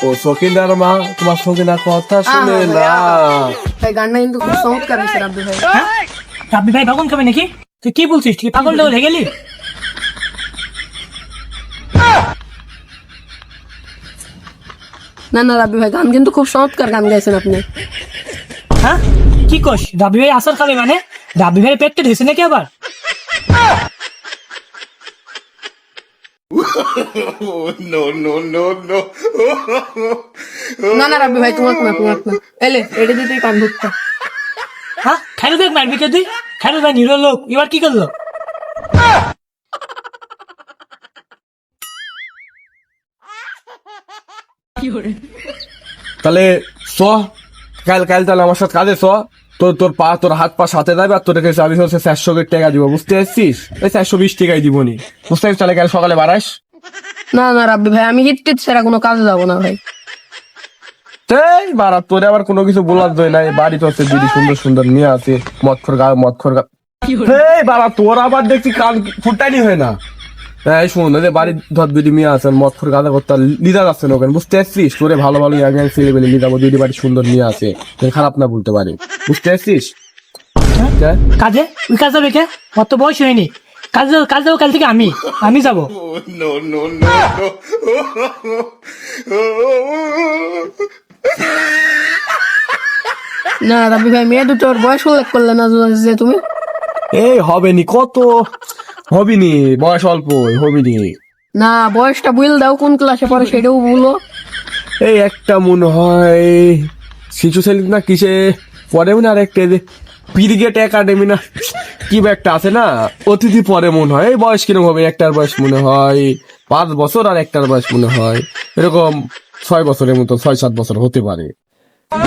ও সকিনার মা, তোমার সকিনার কথা শুনে না। ভাই গানটা কিন্তু খুব চমৎকার হয়েছে রাব্বি ভাই। হ্যাঁ রাব্বি ভাই ভাগন খাবে নাকি? তুই কি বলছিস? তুই পাগল টাগল হয়ে গেলি? না না রাব্বি ভাই গান কিন্তু খুব চমৎকার গান গাইছেন আপনি। হ্যাঁ কি কস? রাব্বি ভাই আসার খাবে মানে? রাব্বি ভাই পেটটা ঢেসে নাকি আবার? না না রাব্বি ভাই তোমার না এলে এটা দিতেই কান ধরতে। হ্যাঁ খাইরু দেখ মারবি কে তুই? খাইরু ভাই নিরল লোক, এবার কি করলো? তাহলে চ, কাল কাল তাহলে আমার সাথে কাজে চ। তোর হাত পা সাথে যাবে, আর তোর কাছে আমি হচ্ছে 400 টাকা দিব, বুঝতে পারছিস? ওই 420 টাকাই দিবনি, বুঝতে পারছিস? তাহলে কাল সকালে বাড়াস। না না রাব্বি ভাই আমি হিট টিট ছাড়া কোনো কাজে যাবো না ভাই। এই বাড়া, তোরে আবার কোনো কিছু বলার দই নাই। বাড়িতে হচ্ছে দিদি সুন্দর সুন্দর নিয়ে আছে, মদ খোর এই বাবা, তোর আবার দেখছি কান ফুটানি হয় না। এই শোন, ওই যে বাড়ির ধর দুইটি মেয়ে আছে, মদ খোর গাঁদা করতে লিদা যাচ্ছে না ওখানে, বুঝতে পারছিস? তোরে ভালো ভালো ইয়াং ছেলে পেলে লিদাবো, দুইটি বাড়ি সুন্দর নিয়ে আছে, খারাপ না বলতে পারি, বুঝতে পারছিস? হ্যাঁ? কাজে ওই কাজ যাবে কে? অত বয়স হয়নি। কাজ যাবো কাল থেকে আমি যাবো। না রাব্বি ভাই মেয়ে দুটোর বয়স উল্লেখ করলে না যে তুমি। এই হবেনি, কত হবিনি, বয়স অল্প হবিনি। না বয়সটা বুঝল দাও কোন ক্লাসে পড়ে সেটাও বলো। এই একটা মনে হয় শিশু ছেলে না কিসে পরে, মনে আর একটা পিরিগেট একাডেমি না কি বা একটা আছে না, অতিথি পরে মনে হয়। এই বয়স কিরকম হবে? একটার বয়স মনে হয় 5 বছর, আর একটার বয়স মনে হয় এরকম 6 বছরের মতো, 6-7 বছর হতে পারে।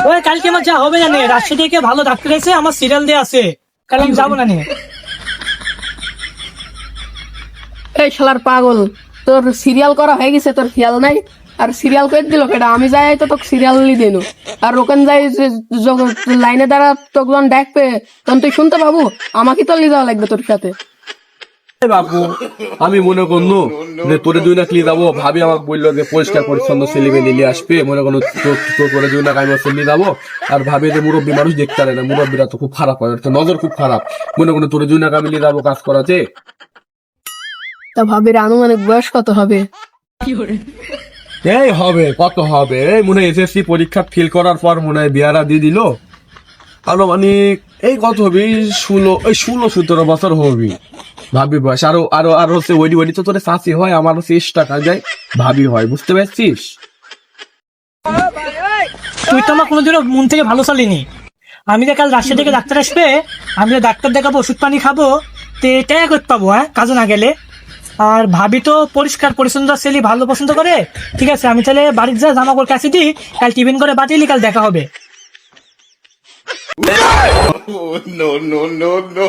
ওই কালকে আমার যা হবে জানে, রাজশাহী থেকে ভালো ডাক্তার এসে আমার সিরিয়াল দিয়ে আছে, কাল আমি যাবো না নিয়ে। এই শালার পাগল, তোর সিরিয়াল করা হয়ে গেছে, তোর খেয়াল নাই? আর সিরিয়াল করে দিল কেটা? আমি যাই তো তোকে সিরিয়ালই দিন, আর ওখানে যাই লাইনে দাঁড়া তোকে যখন ডাকবে তখন তুই শুনতে পাবো, আমাকে তো নিয়ে যাওয়া লাগবে তোর সাথে। এই বাবু, আমি মনে করলো যে তোরে দুই নাক নিয়ে যাবো, ভাবি আমাকে বললো যে পরিষ্কার পরিচ্ছন্ন ছেলে মেয়ে নিয়ে আসবে, মনে করলো তোরে দুই নাক আমি হচ্ছে নিয়ে যাবো। আর ভাবি যে মুরব্বী মানুষ দেখতে পারে না, মুরব্বীরা তো খুব খারাপ হয়, তো নজর খুব খারাপ, মনে করলো তোরে দুই নাক আমি নিয়ে যাবো কাজ করাতে। তা ভাবির আনুমানিক বয়স কত হবে? এই হবে, কত হবে? এই মনে হয় এসএসসি পরীক্ষা ফেল করার পর মনে হয় বিয়ারা দিয়ে দিল, আনুমানিক এই কত হবে? 16-17 বছর হবে ভাবি বয়স। আরো আরো আর হচ্ছে ওইডি তো তোরে চাষি হয়, আমার হচ্ছে 20 টাকা যায় ভাবি হয়, বুঝতে পারছিস? তুই তো আমার কোনোদিনও মন থেকে ভালো চালিনি। আমি যে কাল রাজশাহী থেকে ডাক্তার আসবে, আমি যে ডাক্তার দেখাবো, ওষুধ পানি খাবো, তো এটাই করতে পাবো। হ্যাঁ কাজে না গেলে। আর ভাবি তো পরিষ্কার পরিচ্ছন্ন ছেলে ভালো পছন্দ করে। ঠিক আছে, আমি তাহলে বাড়ির যা জামা কাপড় কাছে দিই, কাল টিফিন করে বাতিলি, কাল দেখা হবে। No, no, no, no.